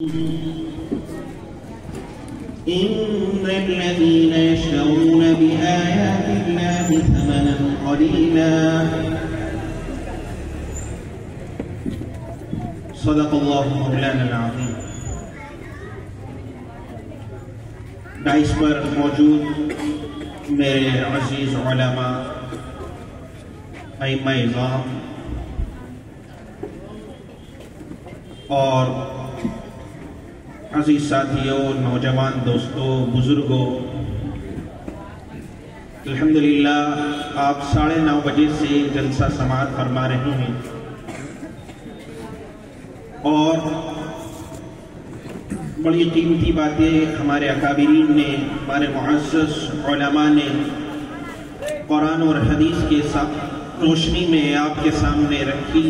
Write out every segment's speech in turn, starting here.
إن الذين يشترون بآيات الله ثمنا قليلا صدق الله مولانا العظيم. ڈائس پر موجود میرے عزیز علماء، ائمہ اعظام اور عزیز ساتھیوں، نوجوان دوستوں، بزرگوں، الحمدللہ آپ 9:30 بجے سے جلسہ سماعت فرما رہے ہیں اور بڑی قیمتی باتیں ہمارے اکابرین نے، ہمارے معزز علماء نے قرآن اور حدیث کے ساتھ روشنی میں آپ کے سامنے رکھی.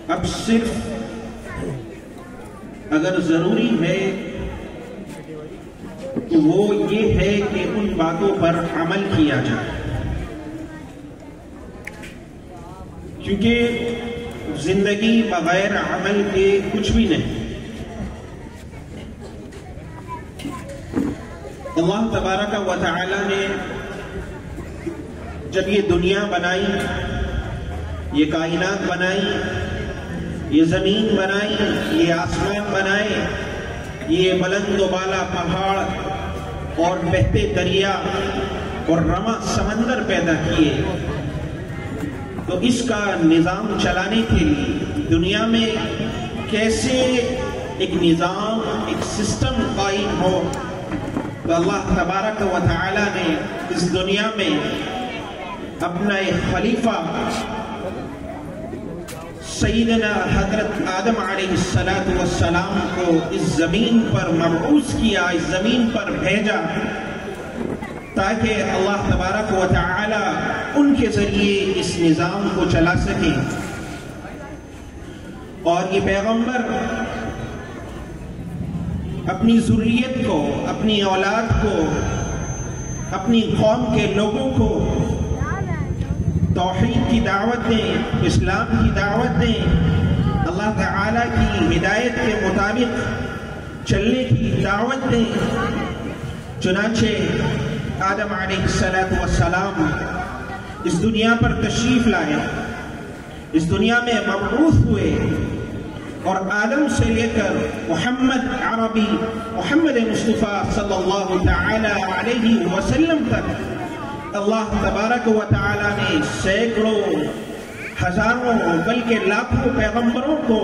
اب صرف اگر ضروری ہے تو وہ یہ ہے کہ ان باتوں پر عمل کیا جائے، کیونکہ زندگی بغیر عمل کے کچھ بھی نہیں. اللہ تبارک و تعالی نے جب یہ دنیا بنائی، یہ کائنات بنائی، یہ زمین بنائی، یہ آسمان بنائے، یہ بلند و بالا پہاڑ اور بہتے دریا اور رواں سمندر پیدا کیے، تو اس کا نظام چلانے کے لیے دنیا میں کیسے ایک نظام، ایک سسٹم قائم ہو، تو اللہ تبارک و تعالی نے اس دنیا میں اپنا ایک خلیفہ سیدنا حضرت آدم علیہ السلام کو اس زمین پر مبعوث کیا، اس زمین پر بھیجا، تاکہ اللہ تبارک و تعالی ان کے ذریعے اس نظام کو چلا سکے. اور یہ پیغمبر اپنی ذریت کو، اپنی اولاد کو، اپنی قوم کے لوگوں کو توحید کی دعوت دیں، اسلام کی دعوت دیں، اللہ تعالیٰ کی ہدایت کے مطابق چلنے کی دعوت دیں. چنانچہ آدم علیہ السلام اس دنیا پر تشریف لائے، اس دنیا میں مبعوث ہوئے، اور آدم سے لے کر محمد عربی، محمد مصطفیٰ صلی اللہ تعالی علیہ وسلم تک اللہ تبارک و تعالی نے سینکڑوں، ہزاروں، بلکہ لاکھوں پیغمبروں کو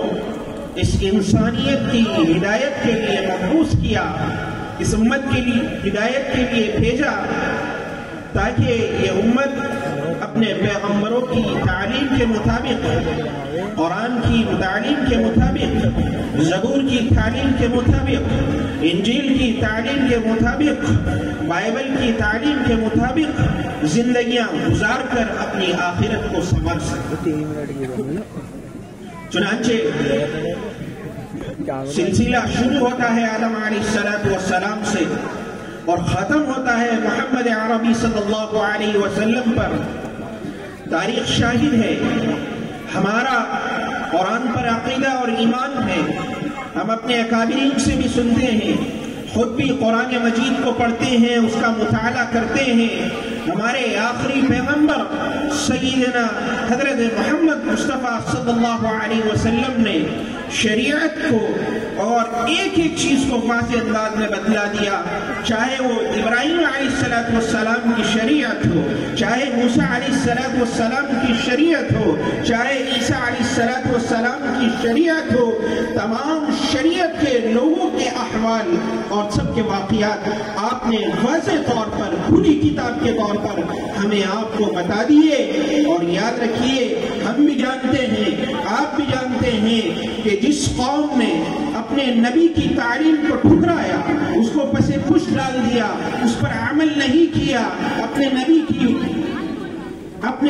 اس انسانیت کی ہدایت کے لیے مبعوث کیا، اس امت کے لیے ہدایت کے لیے بھیجا، تاکہ یہ امت اپنے پیغمبروں کی تعلیم کے مطابق، قرآن کی تعلیم کے مطابق، زبور کی تعلیم کے مطابق، انجیل کی تعلیم کے مطابق، بائبل کی تعلیم کے مطابق زندگیاں گزار کر اپنی آخرت کو سنوار سکتے. چنانچہ سلسلہ شروع ہوتا ہے آدم علیہ السلام سے اور ختم ہوتا ہے محمد عربی صلی اللہ علیہ وسلم پر. تاریخ شاہد ہے، ہمارا قرآن پر عقیدہ اور ایمان ہے، ہم اپنے اکابرین سے بھی سنتے ہیں، خود بھی قرآن مجید کو پڑھتے ہیں، اس کا مطالعہ کرتے ہیں. ہمارے آخری پیغمبر سیدنا حضرت محمد مصطفیٰ صلی اللہ علیہ وسلم نے شریعت کو اور ایک ایک چیز کو واضح انداز میں بتلا دیا، چاہے وہ ابراہیم علیہ السلام کی شریعت ہو، چاہے موسیٰ علیہ السلام کی شریعت ہو، چاہے عیسیٰ علیہ السلام کی شریعت ہو. تمام شریعت کے لوگوں کے احوال اور سب کے واقعات آپ نے واضح طور پر کھلی کتاب کے طور پر ہمیں آپ کو بتا دیے. اور یاد رکھیے، ہم بھی جانتے ہیں، آپ بھی جانتے ہیں کہ جس قوم نے اپنے نبی کی تعلیم کو ٹھکرایا، اس کو پس پش ڈال دیا، اس پر عمل نہیں کیا، اپنے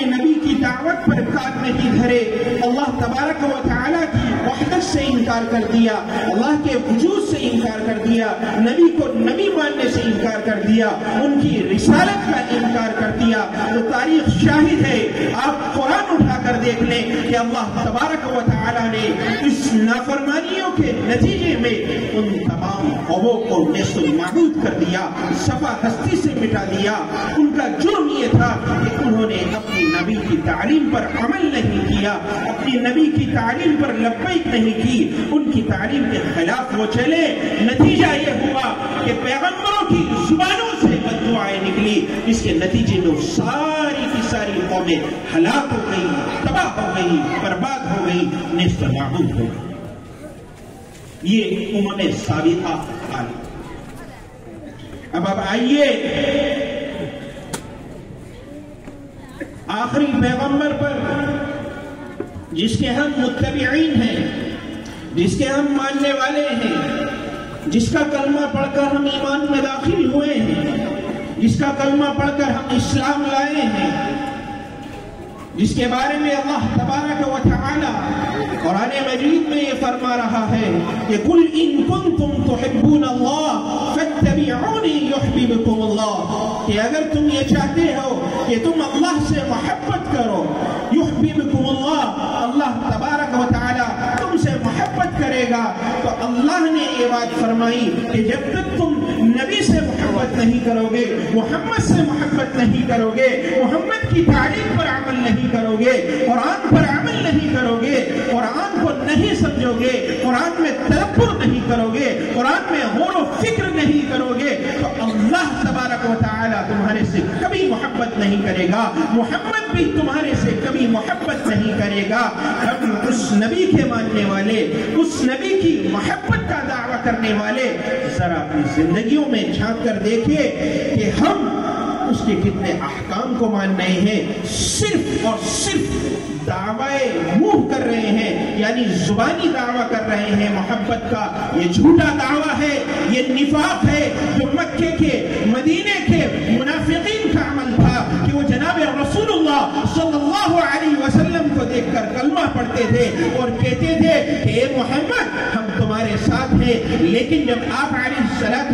نبی کی دعوت پر کاٹ نہیں دھرے، اللہ تبارک و تعالیٰ کی وحدت سے انکار انکار کر دیا، اللہ کے وجود سے انکار کر دیا، نبی کو نبی ماننے سے انکار کر دیا، ان کی رسالت کا انکار کر دیا، تو تاریخ شاہد ہے، آپ قرآن اٹھا کر دیکھ لیں کہ اللہ تبارک و تعالی نے اس نافرمانیوں کے نتیجے میں ان تمام قوموں کو نیست و نابود کر دیا، صفا ہستی سے مٹا دیا۔ ان کا جرم یہ تھا کہ انہوں نے اپنی نبی کی تعلیم پر عمل نہیں کیا، اپنی نبی کی تعلیم پر لبیک نہیں کی، ان کی تعلیم کے خلاف وہ چلے، نتیجہ یہ ہوا کہ پیغمبروں کی زبانوں سے بد دعائیں نکلی، اس کے نتیجے میں ساری کی ساری قومیں ہلاک ہو گئی، تباہ ہو گئی، برباد ہو گئی، نیست و نابود ہو گئی۔ یہ امم سابقہ حال۔ اب آئیے آخری پیغمبر پر جس کے ہم متبعین ہیں، جس کے ہم ماننے والے ہیں، جس کا کلمہ پڑھ کر ہم ایمان میں داخل ہوئے ہیں، جس کا کلمہ پڑھ کر ہم اسلام لائے ہیں، جس کے بارے میں اللہ تبارک و تعالی قرآن مجید میں یہ فرما رہا ہے کہ قُلْ إِن كُنتُمْ تُحِبُّونَ اللَّهَ فَاتَّبِعُونِي يُحْبِبْكُمُ اللَّهُ، کہ اگر تم یہ چاہتے ہو کہ تم اللہ سے محبت کرو، يُحْبِبْكُمُ اللَّهُ، اللہ تبارک و تعالی تم سے محبت کرے گا۔ تو اللہ نے یہ بات فرمائی کہ جب تک تم نبی سے محبت نہیں کرو گے، محمد سے محبت نہیں کرو گے، محمد کی تعلیم پر عمل نہیں کرو گے، قرآن پر عمل نہیں کرو گے، قرآن کو نہیں سمجھو گے، قرآن میں تدبر نہیں کرو گے، قرآن میں غور و فکر نہیں کرو گے، تو اللہ تبارک و تعالی تمہارے سے کبھی محبت نہیں کرے گا، محمد بھی تمہارے سے کبھی محبت نہیں کرے گا۔ ہم اس نبی کے ماننے والے، اس نبی کی محبت کا دعویٰ کرنے والے ذرا اپنی زندگیوں میں جھانک کر دیکھیں کہ ہم اس کے کتنے احکام کو مان رہے ہیں، صرف اور صرف دعوی منہ کر رہے ہیں، یعنی زبانی دعویٰ کر رہے ہیں محبت کا۔ یہ جھوٹا دعویٰ ہے، یہ نفاق ہے، جو مکے کے مدینے کے منافقین کا عمل تھا کہ وہ جناب رسول اللہ صلی اللہ علیہ وسلم کو دیکھ کر کلمہ پڑھتے تھے اور کہتے تھے کہ اے محمد ہم تمہارے ساتھ ہیں، لیکن جب آپ علیہ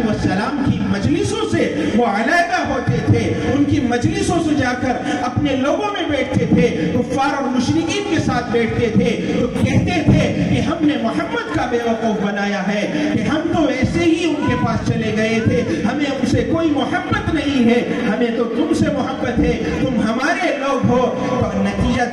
السلام کی مجلسوں سے وہ علیحدہ ہوتے تھے، ان کی مجلسوں سے جا کر اپنے لوگوں میں بیٹھتے تھے، کفار اور مشرکین کے ساتھ بیٹھتے تھے، تو کہتے تھے کہ ہم نے محمد کا بیوقوف بنایا ہے، کہ ہم تو ایسے ہی ان کے پاس چلے گئے تھے، ہمیں ان سے کوئی محبت نہیں ہے، ہمیں تو تم سے محبت ہے، تم ہمارے لوگ ہو۔ تو نتیجہ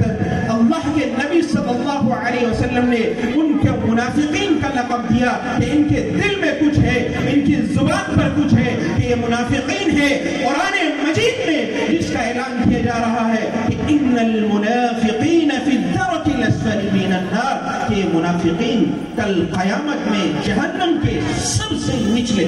اللہ کے نبی صلی اللہ علیہ وسلم نے ان کے منافقین کا لقب دیا کہ ان کے دل میں کچھ ہے، ان کی زبان پر کچھ ہے، کہ یہ منافقین ہے۔ قرآن مجید میں جس کا اعلان کیا جا رہا ہے کہ ان المنافقین فی الدرک الاسفل من النار، کہ منافقین کل قیامت میں جہنم کے سب سے نچلے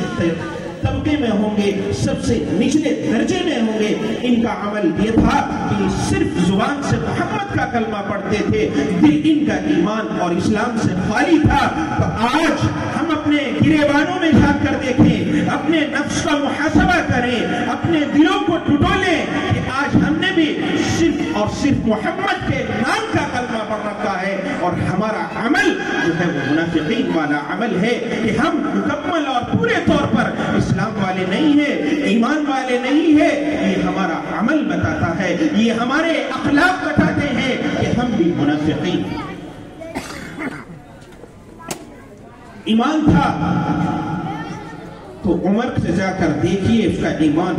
طبقے میں ہوں گے، سب سے نچلے درجے میں ہوں گے۔ ان کا عمل یہ تھا کہ صرف زبان سے محمد کا کلمہ پڑھتے تھے، دل ان کا ایمان اور اسلام سے خالی تھا۔ تو آج ہم اپنے گریبانوں میں جھانک کر دیکھیں، اپنے نفس کا محاسبہ کریں، اپنے دلوں کو ٹٹولیں کہ آج ہم نے بھی صرف اور صرف محمد کے نام کا کلمہ پڑھ رکھا ہے، اور ہمارا عمل جو ہے وہ منافقین والا عمل ہے کہ ہم مکمل اور پورے طور پر اسلام والے نہیں ہیں، ایمان والے نہیں ہیں۔ یہ ہمارا عمل بتاتا ہے، یہ ہمارے اخلاق بتاتے ہیں کہ ہم بھی منافقین۔ ایمان تھا تو عمر سے جا کر دیکھیے اس کا ایمان،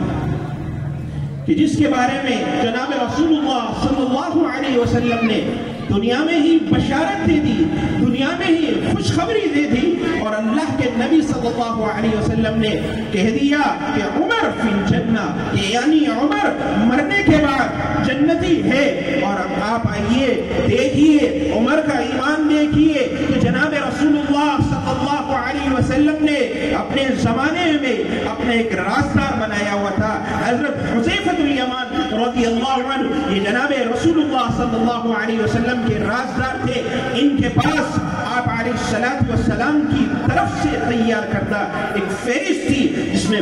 کہ جس کے بارے میں جناب رسول اللہ صلی اللہ علیہ وسلم نے دنیا میں ہی بشارت دے دی، دنیا میں ہی خوشخبری دے دی، اور اللہ کے نبی صلی اللہ علیہ وسلم نے کہہ دیا کہ عمر فی الجنہ، یعنی عمر مرنے کے بعد جنتی ہے۔ اور آپ آئیے دیکھیے عمر کا ایمان دیکھیے کہ جناب رسول اللہ صلی اللہ علیہ وسلم نے اپنے زمانے میں اپنے ایک رازدار بنایا ہوا تھا، حضرت حذیفہ الیمان رضی اللہ عنہ، یہ جناب رسول اللہ صلی اللہ علیہ وسلم کے رازدار تھے۔ ان کے پاس آپ علیہ السلام کی طرف سے تیار کردہ ایک فہرست تھی جس میں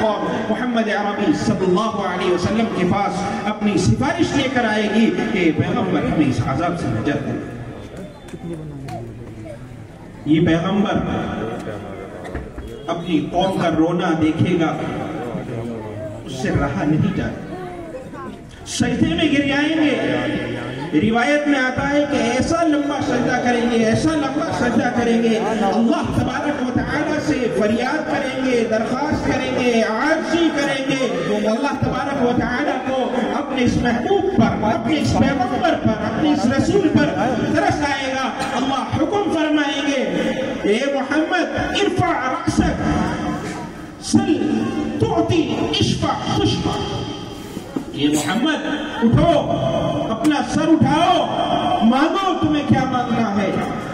قوم محمد عربی صلی اللہ علیہ وسلم کے پاس اپنی سفارش لے کر آئے گی کہ پیغمبر ہمیں اس عذاب سے نجات دے. یہ پیغمبر اپنی قوم کا رونا دیکھے گا، اس سے رہا نہیں جائے، سجدے میں گر جائیں گے. روایت میں آتا ہے کہ ایسا لمبا سجدہ کریں گے، ایسا لمبا سجدہ کریں گے، اللہ تبارک و تعالی سے فریاد کریں گے، درخواست کریں گے، عاجزی کریں گے. اللہ تبارک و تعالی کو اپنے اس محبوب پر، اپنے اس پیغمبر پر، اپنے اس رسول پر ترس آئے گا. اللہ حکم فرمائیں گے، اے محمد ارفع رأسک سل تعطی اشفع تشفع. یہ محمد اٹھو، اپنا سر اٹھاؤ، مانگو تمہیں کیا مانگنا ہے،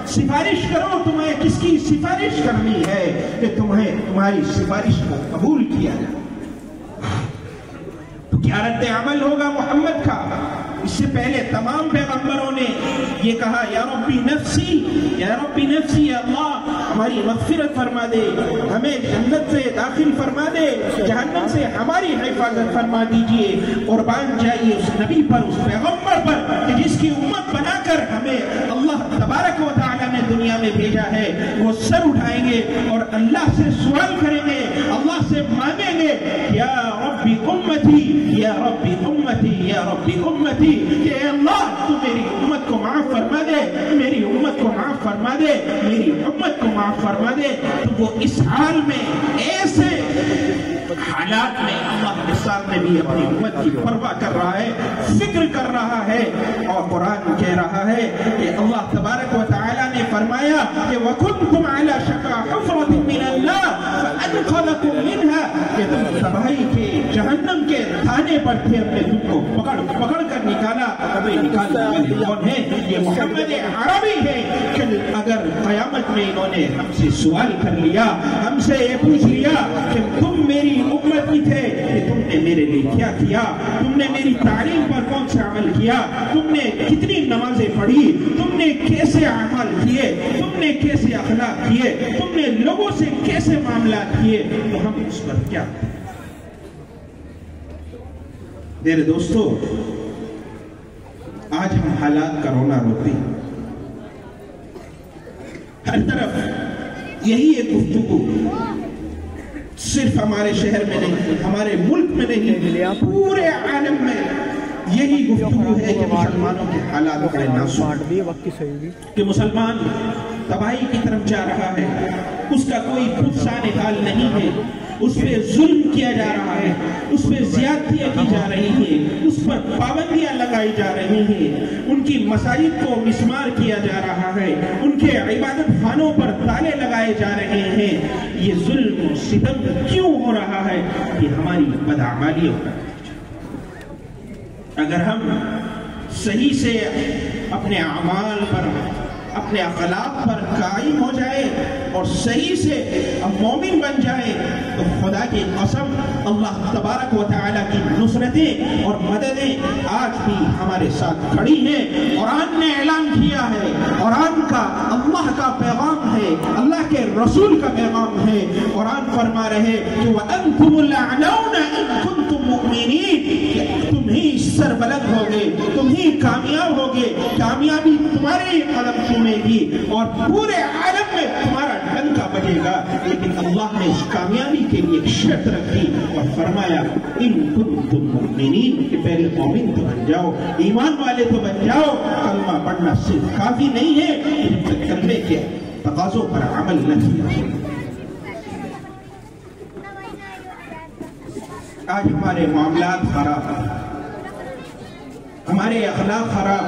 سفارش کرو تمہیں کس کی سفارش کرنی ہے کہ تمہاری سفارش کو قبول کیا جائے. تو کیا رد عمل ہوگا محمد کا؟ اس سے پہلے تمام پیغمبروں نے یہ کہا، یا ربی نفسی، یا ربی نفسی، یا اللہ ہماری مغفرت فرما دے، ہمیں جنت سے داخل فرما دے، جہنم سے ہماری حفاظت فرما دیجئے. قربان جائیے اس نبی پر، اس پیغمبر پر کہ جس کی امت بنا کر ہمیں اللہ تبارک و تعالی نے دنیا میں بھیجا ہے. وہ سر اٹھائیں گے اور اللہ سے سوال کریں گے، اللہ سے مانگیں گے، یا ربی امتی، یا ربی امتی، یا ربی امتی، کہ اے اللہ تو میری امت کو معاف فرما دے، میری امت کو معاف فرما دے، میری امت کو معاف فرما دے. تو وہ اس حال میں، ایسے حالات میں اللہ کے سامنے بھی اپنی امت کی پرواہ کر رہا ہے، فکر کر رہا ہے. اور قرآن کہہ رہا ہے کہ اللہ تبارک و تعالی نے فرمایا کہ وَكُنْتُمْ عَلَى شَفَا حُفْرَةٍ مِّنَ اللَّهِ فَأَنْقَذَكُم مِّنْهَا، کہ تم تباہی کے جہنم کے تھانے پر تھے، ہم نے تم کو پکڑ کر نکالا. تمہیں نکالنے والے کون ہیں؟ یہ محمد عربی ہے. کہ اگر قیامت میں انہوں نے ہم سے سوال کر لیا، ہم سے یہ پوچھ لیا کہ تم میری امت کی تھے کہ تم نے میرے لیے کیا کیا، تم نے میری تعلیم پر کون سا عمل کیا، تم نے کتنی نمازیں پڑھی، تم نے کیسے اعمال کیے، تم نے کیسے اخلاق کیے، تم نے لوگوں سے کیسے معاملات کیے، تو ہم اس پر کیا. میرے دوستو، آج ہم حالات کا رونا روتے ہیں. ہر طرف یہی ایک گفتگو، صرف ہمارے شہر میں نہیں، ہمارے ملک میں نہیں، پورے عالم میں یہی گفتگو ہے کہ مسلمانوں کے حالات بڑے نازک، کہ مسلمان تباہی کی طرف جا رہا ہے، اس کا کوئی خود سان حال نہیں ہے، اس پہ ظلم کیا جا رہا ہے، اس پہ زیادتیاں کی جا رہی ہیں، اس پر پابندیاں لگائی جا رہی ہیں، ان کی مساجد کو مسمار کیا جا رہا ہے، ان کے عبادت خانوں پر تالے لگائے جا رہے ہیں. یہ ظلم و ستم کیوں ہو رہا ہے؟ یہ ہماری بدعمالیوں کا. اگر ہم صحیح سے اپنے اعمال پر، اپنے اخلاق پر قائم ہو جائے اور صحیح سے مومن بن جائے تو خدا کی قسم اللہ تبارک و تعالی کی نصرتیں اور مددیں آج بھی ہمارے ساتھ کھڑی ہیں. قرآن نے اعلان کیا ہے، قرآن کا اللہ کا پیغام ہے، اللہ کے رسول کا پیغام ہے. قرآن فرما رہے کہ وَأَنْتُمُ الْأَعْلَوْنَ إِن كُنتُم مُؤْمِنِينَ، تم ہی سربلند ہوگے، تم ہی کامیاب ہوگے، کامیابی تمہارے قدم چومے گی اور پورے عالم میں تمہارا ڈنکا بجے گا. لیکن اللہ نے اس کامیابی کے لیے ایک شرط رکھی اور فرمایا ان کنتم مؤمنین، کہ پہلے مومن تو بن جاؤ، ایمان والے تو بن جاؤ. کلمہ پڑھنا صرف کافی نہیں ہے، ان کلمے کے تقاضوں پر عمل نہ کیا. آج ہمارے معاملات خراب ہیں، ہمارے اخلاق خراب،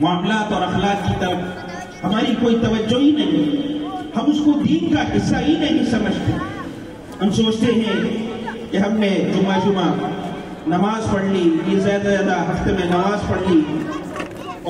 معاملات اور اخلاق کی طرف ہماری کوئی توجہ ہی نہیں. ہم اس کو دین کا حصہ ہی نہیں سمجھتے. ہم سوچتے ہیں کہ ہم نے جمعہ نماز پڑھ لی، یہ زیادہ ہفتے میں نماز پڑھ لی،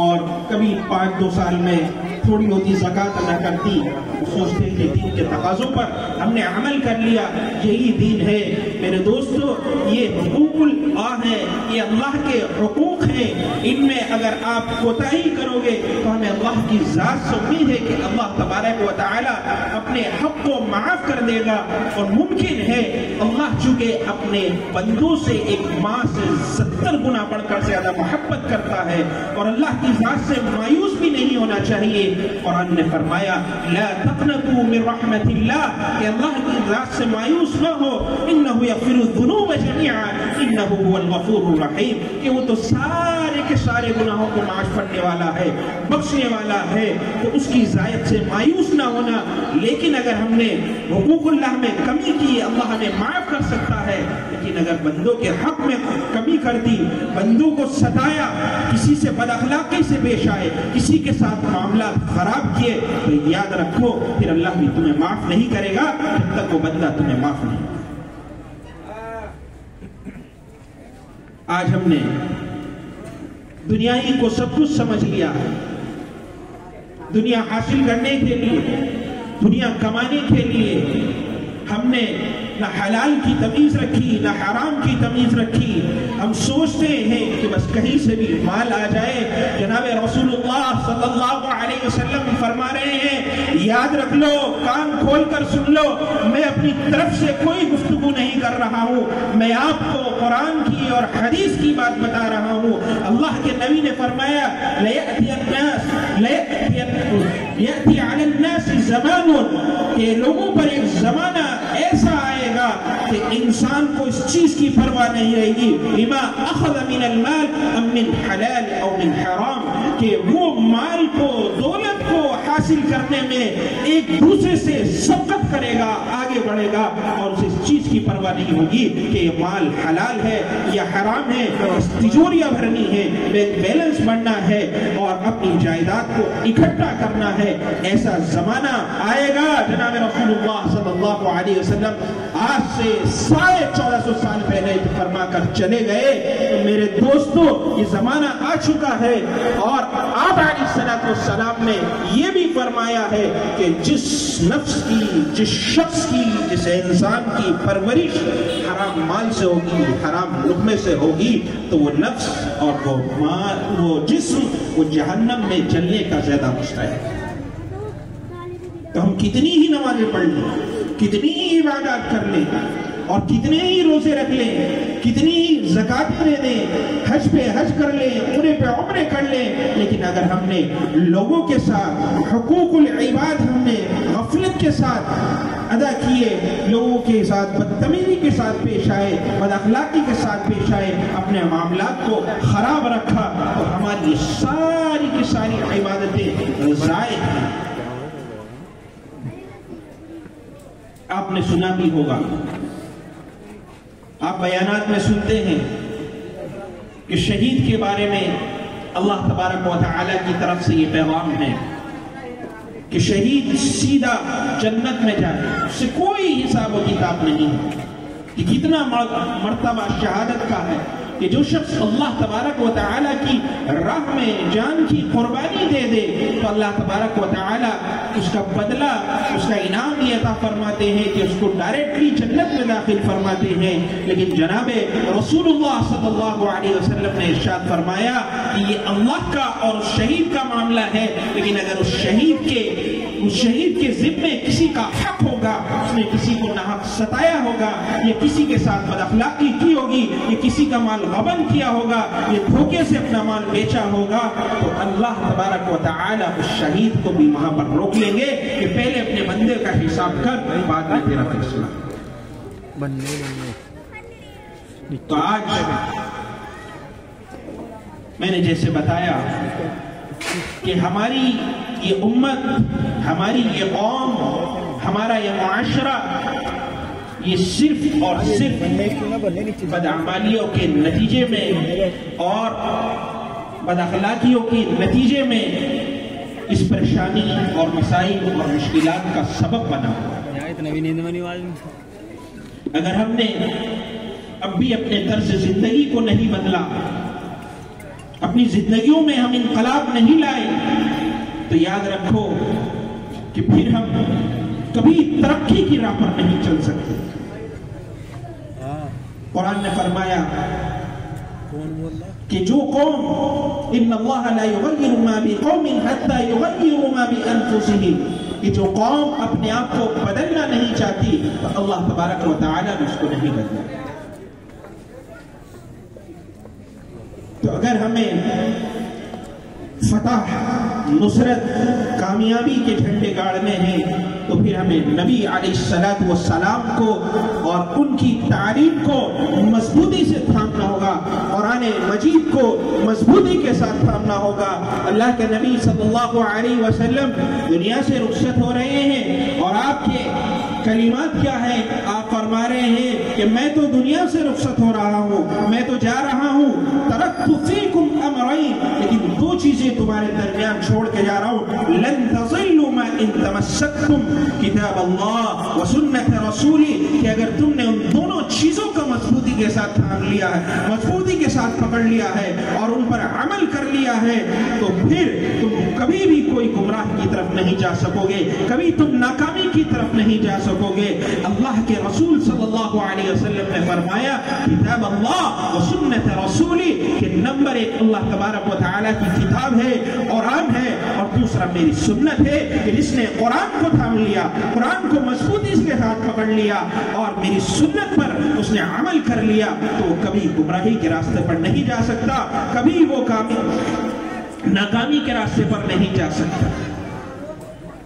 اور کبھی 5-2 سال میں تھوڑی ہوتی زکات ادا کرتی، وہ سوچتے ہیں کہ دین کے تقاضوں پر ہم نے عمل کر لیا، یہی دین ہے۔ میرے دوستو، یہ حقوق اللہ ہے، یہ اللہ کے حقوق ہیں، ان میں اگر آپ کوتاہی کرو گے تو ہمیں اللہ کی ذات سے امید ہے کہ اللہ تبارک و تعالی اپنے حق کو معاف کر دے گا۔ اور ممکن ہے اللہ چونکہ اپنے بندوں سے ایک ماں سے 70 گنا بڑھ کر زیادہ محبت کرتا ہے، اور اللہ کی ذات سے مایوس بھی نہیں ہونا چاہیے۔ قرآن نے فرمایا لا تقنطوا من رحمت اللہ، کہ اللہ کی ذات سے مایوس نہ ہو، انہ یغفر الذنوب جميعا انہ هو الغفور الرحیم، کہ وہ تو سارے کے سارے گناہوں کو معاف کرنے والا ہے، بخشنے والا ہے۔ تو اس کی ذات سے مایوس نہ ہونا، لیکن اگر ہم نے حقوق اللہ میں کمی کی، اللہ ہمیں معاف کر سکتا ہے، لیکن اگر بندوں کے حق میں کمی کر دی، بندوں کو ستایا، کسی سے بد اخلاقی سے پیش آئے، کسی کے ساتھ معاملات خراب کیے، تو یاد رکھو پھر اللہ بھی تمہیں معاف نہیں کرے گا جب تک وہ بندہ تمہیں معاف نہیں۔ آج ہم نے دنیائی کو سب کچھ سمجھ لیا، دنیا حاصل کرنے کے لیے، دنیا کمانے کے لیے ہم نے نہ حلال کی تمیز رکھی نہ حرام کی تمیز رکھی۔ ہم سوچتے ہیں کہ بس کہیں سے بھی مال آ جائے۔ جناب رسول اللہ صلی اللہ علیہ وسلم فرما رہے ہیں، یاد رکھ لو، کان کھول کر سن لو، میں اپنی طرف سے کوئی گفتگو نہیں کر رہا ہوں، میں آپ کو قرآن کی اور حدیث کی بات بتا رہا ہوں۔ اللہ کے نبی نے فرمایا یأتی علی الناس زمان، کہ لوگوں پر ایک زمانہ ایسا آئے گا کہ انسان کو اس چیز کی پرواہ نہیں رہے گی، بما اخذ من المال ام من حلال او من حرام، کہ وہ مال کو، دولت کو حاصل کرنے میں ایک دوسرے سے سبقت کرے گا، آگے بڑھے گا، اور اسے اس چیز کی پرواہ نہیں ہوگی کہ یہ مال حلال ہے یا حرام ہے، تجوریاں بھرنی ہے، بیلنس بننا ہے اور اپنی جائیداد کو اکٹھا کرنا ہے۔ ایسا زمانہ آئے گا جناب رسول اللہ صلی اللہ علیہ وسلم آج سے 1450 سال پہلے فرما کر چلے گئے۔ تو میرے دوستو، یہ زمانہ آ چکا ہے، اور آپ علیہ السلام نے یہ بھی فرمایا ہے کہ جس نفس کی، جس شخص کی، جس انسان کی پرورش حرام مال سے ہوگی، حرام لقمے سے ہوگی، تو وہ نفس اور وہ جسم وہ جہنم میں جلنے کا زیادہ مستحق ہے۔ تو ہم کتنی ہی نمازیں پڑھ لیں، کتنی ہی عبادات کر لیں، اور کتنے ہی روزے رکھ لیں، کتنی ہی زکاتیں دے دیں، حج پہ حج کر لیں، عمرے پہ عمرے کر لیں، لیکن اگر ہم نے لوگوں کے ساتھ حقوق العباد ہم نے غفلت کے ساتھ ادا کیے، لوگوں کے ساتھ بدتمیزی کے ساتھ پیش آئے، بد اخلاقی کے ساتھ پیش آئے، اپنے معاملات کو خراب رکھا، تو ہماری ساری کی ساری عبادتیں ضائع ہیں۔ آپ نے سنا بھی ہوگا، آپ بیانات میں سنتے ہیں کہ شہید کے بارے میں اللہ تبارک و تعالی کی طرف سے یہ پیغام ہے کہ شہید سیدھا جنت میں جائے، اس سے کوئی حساب و کتاب نہیں ہے۔ کہ کتنا مرتبہ شہادت کا ہے کہ جو شخص اللہ تبارک و تعالی کی راہ میں جان کی قربانی دے دے، تو اللہ تبارک و تعالی اس کا بدلہ، اس کا انعام یہ عطا فرماتے ہیں کہ اس کو ڈائریکٹلی جنت میں داخل فرماتے ہیں۔ لیکن جناب رسول اللہ صلی اللہ علیہ وسلم نے ارشاد فرمایا کہ یہ اللہ کا اور اس شہید کا معاملہ ہے، لیکن اگر اس شہید کے ذمے کسی کا حق ہوگا، اس نے کسی کو ناحق ستایا ہوگا، یا کسی کے ساتھ بد اخلاقی کی ہوگی، یا کسی کا مال غبن کیا ہوگا، یا دھوکے سے اپنا مال بیچا ہوگا، تو اللہ تبارک و تعالی اس شہید کو بھی وہاں پر روک لیں گے کہ پہلے اپنے بندے کا حساب کر، بعد میں تیرا فیصلہ۔ تو آج میں نے جیسے بتایا کہ ہماری یہ امت، ہماری یہ قوم، ہمارا یہ معاشرہ، یہ صرف اور صرف بدعمالیوں کے نتیجے میں اور بد اخلاقیوں کے نتیجے میں اس پریشانی اور مسائل اور مشکلات کا سبب بنا ہوا۔ اگر ہم نے اب بھی اپنے طرز زندگی کو نہیں بدلا، اپنی زندگیوں میں ہم انقلاب نہیں لائے، تو تو یاد رکھو کہ پھر ہم کبھی ترقی کی راہ پر نہیں چل سکتے۔ قرآن نے فرمایا کہ جو قوم ان اللہ لا یغیر ما بقوم حتی یغیروا ما بانفسہم، کہ جو قوم اپنے آپ کو بدلنا نہیں چاہتی تو اللہ تبارک و تعالیٰ بھی اس کو نہیں بدلے۔ تو اگر ہمیں فتح، نصرت، کامیابی کے جھنڈے گاڑنے ہیں تو پھر ہمیں نبی علیہ السلام کو اور ان کی تعلیم کو مضبوطی سے تھامنا ہوگا، قرآن مجید کو مضبوطی کے ساتھ تھامنا ہوگا۔ اللہ کے نبی صلی اللہ علیہ وسلم دنیا سے رخصت ہو رہے ہیں اور آپ کے کلمات کیا ہیں؟ آپ فرما رہے ہیں کہ میں تو دنیا سے رخصت ہو رہا ہوں، میں تو جا رہا ہوں، ترکت فیکم امرین، لیکن دو چیزیں تمہارے درمیان چھوڑ کے جا رہا ہوں، لن تضلوا ما ان تمسکتم کتاب اللہ و سنت رسولی، کہ اگر تم نے ان دونوں چیزوں کا مضبوطی کے ساتھ تھام لیا ہے، مضبوطی کے ساتھ پکڑ لیا ہے اور ان پر عمل کر لیا ہے، تو پھر تم کبھی بھی کوئی گمراہ کی طرف نہیں جا سکو گے، کبھی تم ناکامی کی طرف نہیں جا سکو گے۔ اللہ کے رسول صلی اللہ علیہ وسلم نے فرمایا کتاب اللہ و سنت رسولی، کہ نمبر ایک اللہ تبارک و تعالیٰ کی کتاب ہے، قرآن ہے، اور دوسرا میری سنت ہے، کہ جس نے قرآن کو تھام لیا، قرآن کو مضبوطی کے ساتھ پکڑ لیا اور میری سنت پر اس نے عمل کر لیا تو وہ کبھی گمراہی کے راستے پر نہیں جا سکتا، کبھی وہ ناکامی کے راستے پر نہیں جا سکتا۔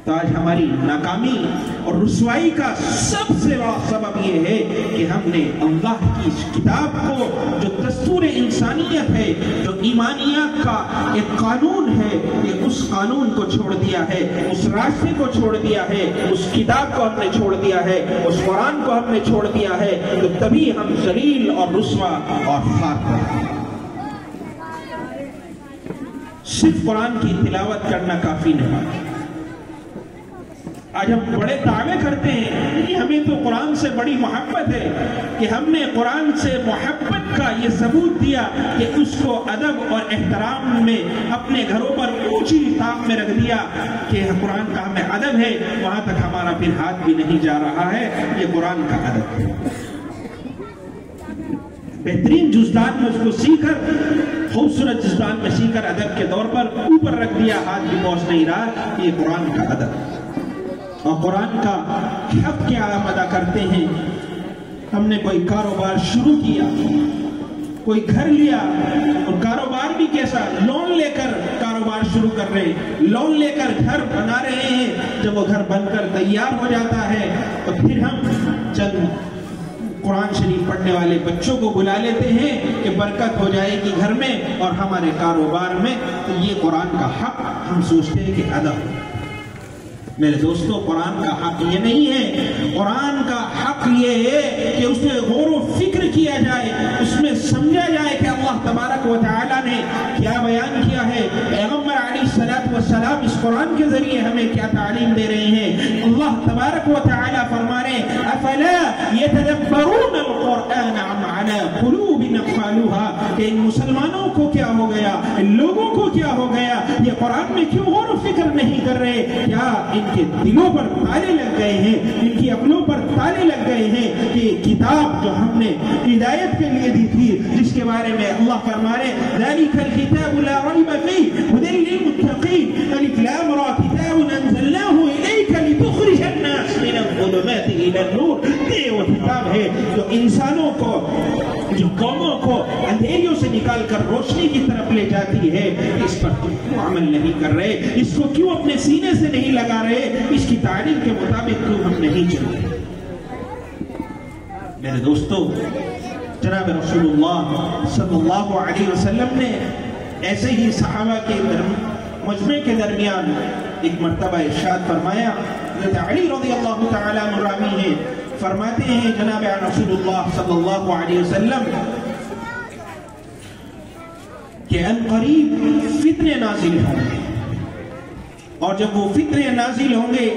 تو آج ہماری ناکامی اور رسوائی کا سب سے بڑا سبب یہ ہے کہ ہم نے اللہ کی کتاب کو، جو دستور انسانیت ہے، جو ایمانیات کا ایک قانون ہے، کہ اس قانون کو چھوڑ دیا ہے، اس راستے کو چھوڑ دیا ہے، اس کتاب کو ہم نے چھوڑ دیا ہے، اس قرآن کو ہم نے چھوڑ دیا ہے، تو تبھی ہم ذلیل اور رسوا اور خاک ہیں۔ صرف قرآن کی تلاوت کرنا کافی نہیں۔ آج ہم بڑے دعوے کرتے ہیں کہ ہمیں تو قرآن سے بڑی محبت ہے، کہ ہم نے قرآن سے محبت کا یہ ثبوت دیا کہ اس کو ادب اور احترام میں اپنے گھروں پر اونچی طاق میں رکھ دیا، کہ قرآن کا ہمیں ادب ہے، وہاں تک ہمارا پھر ہاتھ بھی نہیں جا رہا ہے، یہ قرآن کا ادب ہے۔ بہترین جزدان میں اس کو سیکھ کر، خوبصورت جزدان میں سیکھ کر ادب کے طور پر اوپر رکھ دیا، ہاتھ بھی پہنچ نہیں رہا، یہ قرآن کا ادب ہے۔ اور قرآن کا حق کیا ہم ادا کرتے ہیں؟ ہم نے کوئی کاروبار شروع کیا، کوئی گھر لیا، اور کاروبار بھی کیسا؟ لون لے کر کاروبار شروع کر رہے ہیں، لون لے کر گھر بنا رہے ہیں۔ جب وہ گھر بن کر تیار ہو جاتا ہے تو پھر ہم چند قرآن شریف پڑھنے والے بچوں کو بلا لیتے ہیں کہ برکت ہو جائے گی گھر میں اور ہمارے کاروبار میں، تو یہ قرآن کا حق ہم سوچتے ہیں کہ ادا ہو۔ میرے دوستو، قرآن کا حق یہ نہیں ہے، قرآن کا حق یہ ہے کہ اس میں غور و فکر کیا جائے، اس میں سمجھا جائے کہ اللہ تبارک و تعالیٰ نے کیا بیان کیا ہے، پیغمبر علیہ السلام اس قرآن کے ذریعے ہمیں کیا تعلیم دے رہے ہیں۔ اللہ تبارک و تعالیٰ فرما رہے ہیں افلا یتدبرون القرآن ام علی قلوب اقفالها، کہ ان مسلمانوں کو کیا ہو گیا، ان لوگوں کو کیا ہو گیا، یہ قرآن میں کیوں غور و فکر نہیں کر رہے؟ کیا ان کے دلوں پر تالے لگ گئے ہیں، ان کی عقلوں پر تالے لگ گئے ہیں کہ کتاب جو ہم نے ہدایت کے لیے دی تھی، جس کے بارے میں اللہ فرما رہے ذالک الکتاب لا ریب فیہ ھدی للمتقین الف لام را کتاب انزلناہ الیک لتخرج الناس من الظلمات الی النور، یہ وہ کتاب ہے جو انسانوں کو، جو قوموں کو اندھیریوں سے نکال کر روشنی کی طرف لے جاتی ہے۔ اس پر تم کیوں عمل نہیں کر رہے؟ اس کو کیوں اپنے سینے سے نہیں لگا رہے؟ اس کی تعلیم کے مطابق کیوں ہم نہیں چل رہے؟ میرے دوستو، جناب رسول اللہ صلی اللہ علیہ وسلم نے ایسے ہی صحابہ کے مجمع کے درمیان ایک مرتبہ ارشاد فرمایا، حضرت علی رضی اللہ تعالیٰ عنہ راوی ہیں، فرماتے ہیں جناب رسول اللہ صلی اللہ علیہ وسلم کہ ان قریب فتنے نازل ہوں گے، اور جب وہ فتنے نازل ہوں گے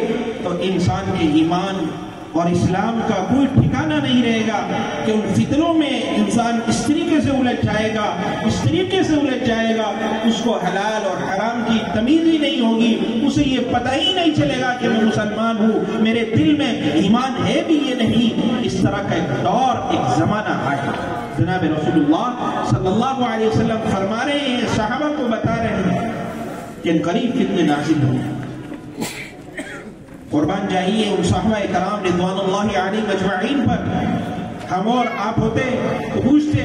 تو انسان کے ایمان اور اسلام کا کوئی ٹھکانہ نہیں رہے گا، کہ ان فتنوں میں انسان اس طریقے سے الجھ جائے گا، اس طریقے سے الجھ جائے گا، اس کو حلال اور حرام کی تمیز تمیز ہی نہیں ہوگی، اسے یہ پتہ ہی نہیں چلے گا کہ میں مسلمان ہوں، میرے دل میں ایمان ہے بھی یہ نہیں۔ اس طرح کا ایک دور، ایک زمانہ آیا۔ جناب رسول اللہ صلی اللہ علیہ وسلم فرما رہے ہیں، صحابہ کو بتا رہے ہیں کہ قریب فتنے نازل ہوں۔ قربان جائیے ان صحابہ کرام رضوان اللہ علیہ اجمعین پر۔ ہم اور آپ ہوتے تو پوچھتے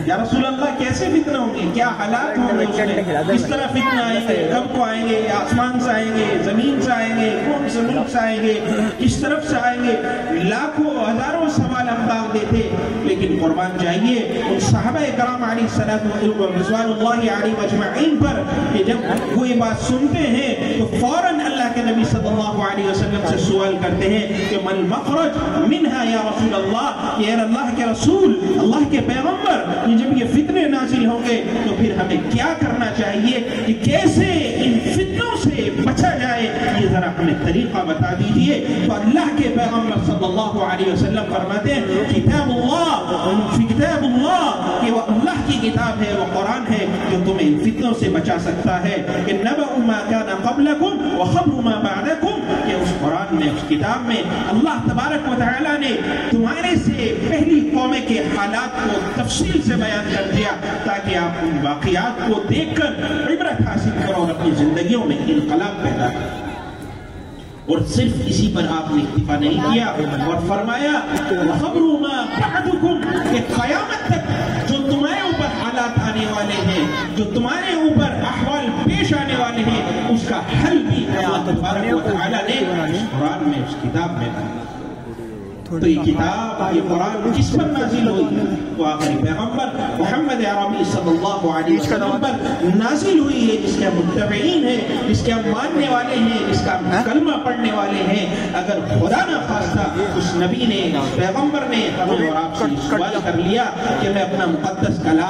یا رسول اللہ کیسے فتنہ ہوں گے، کیا حالات ہوں گے، اس میں کس طرح فتنہ آئیں گے، کب کو آئیں گے، آسمان سے آئیں گے، زمین سے آئیں گے، کون سے ملک سے آئیں گے، کس طرف سے آئیں گے، لاکھوں ہزاروں سوال ہم داغ دیتے۔ لیکن قربان جائیے ان صحابہ کرام علیہ الصلوۃ رضوان اللہ علیہ اجمعین پر کہ جب وہ یہ بات سنتے ہیں تو فوراً اللہ کے نبی صلی اللہ علیہ وسلم سے سوال کرتے ہیں کہ ما المخرج منہا یا رسول اللہ، کہ اللہ کے رسول، اللہ کے پیغمبر، یہ جب یہ فتنے نازل ہوں گے تو پھر ہمیں کیا کرنا چاہیے کہ کیسے ان فتنوں سے بچا جائے، یہ ذرا ہمیں طریقہ بتا دیجئے۔ تو اللہ کے پیغمبر صلی اللہ علیہ وسلم فرماتے ہیں کتاب اللہ، کہ وہ اللہ کی کتاب ہے، وہ قرآن ہے جو تمہیں ان فتنوں سے بچا سکتا ہے۔ کہ نبأ ما کان قبلکم وخبر ما بعدکم، کہ اس قرآن میں، اس کتاب میں اللہ تبارک و تعالی نے تمہارے سے پہلی قومیں کے حالات کو تفصیل سے بیان کر دیا تاکہ آپ ان واقعات کو دیکھ کر عبرت حاصل کرو اور اپنی زندگیوں میں انقلاب پیدا کرو۔ اور صرف اسی پر آپ نے اکتفا نہیں کیا اور فرمایا وَخَبْرُ مَا بَعْدُكُمْ، کہ قیامت تک جو تمہارے اوپر حالات آنے والے ہیں، جو تمہارے اوپر احوال پیش آنے والے ہیں، اس کا حل بھی اللہ تبارک و تعالی نے اس قرآن میں، اس کتاب میں دیا۔ تو یہ کتاب، یہ قرآن کس پر نازل ہوئی؟ وہ آخری پیغمبر محمد عربی صلی اللہ علیہ وسلم پر نازل ہوئی ہے، جس کے ہم متبعین ہیں، جس کے ہم ماننے والے ہیں، جس کا ہم کلمہ پڑھنے والے ہیں۔ اگر خدا نہ خواستہ اس نبی نے، اس پیغمبر نے ہمیں اور آپ سے سوال کر لیا کہ میں اپنا مقدس کلام